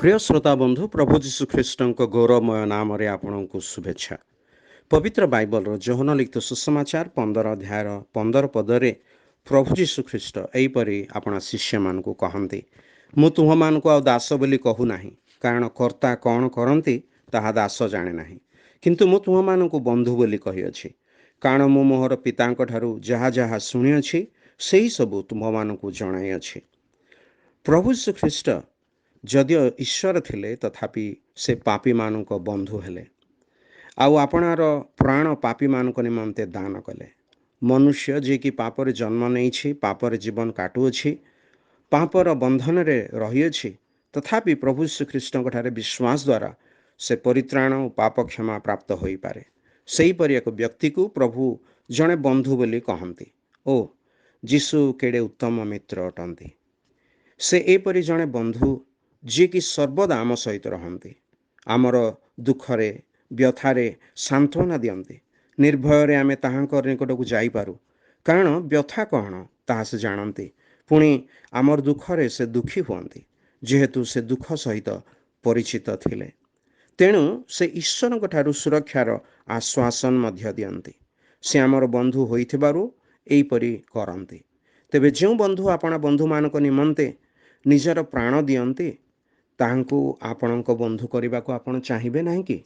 प्रिय श्रोता बंधु प्रभु जीशु ख्रीष्ट गौरवमय नाम आपण को शुभेच्छा। पवित्र बाइबल जोहन लिखित सुसमाचार 15 अध्याय 15 पदरे प्रभु जीशु ख्रीष्ट एहीपरि आपणा शिष्य मान कहते मु तुम मान को दास बोली कहूना कारण कर्ता कौन करती ताहा दास जाने ना किंतु मु तुम मान को बंधु बोली कहीअछि कारण मु मोहर पिता जहाँ जहाँ शुणिअछि सेही सबु तुम मान को जणाइअछि। प्रभु जीशु ख्रीष्ट जदिओ ईश्वर थिले तथापि से पापी मानक बंधु हेले आउ आपणार प्राण पापी मानक निमंते दान कले। मनुष्य जे कि पापर जन्म नहीं पापर जीवन काटुअछि पापर बंधन रे रहिअछि तथापि प्रभु श्रीकृष्ण विश्वास द्वारा से परित्राण और पाप क्षमा प्राप्त हो पारे। सही परि एक व्यक्ति को प्रभु जड़े बंधु बोली कहती। ओ जीशु केड़े उत्तम मित्र अटंती। से एपरि जड़े बंधु जी कि सर्वदा आम सहित रहती आमर दुखरे व्यथारे सांत्वना दियंती निर्भय आमे ताहांकर निकट को जाइपारू कारण व्यथा कौन ताहा से जानती पुणी आमर दुखरे से दुखी हुअंती जेहेतु से दुख सहित परिचित थिले तेणु से ईश्वर ठारू सुरक्षार आश्वासन मध्य दियंती से आमर बंधु होइथिबारु एहीपरि करंती। तेबे जो बंधु आपणा बंधु मानक निमंते निजर प्राण दियंती ताहांकु आपणक बंधु करने को आपण चाहिए नहीं कि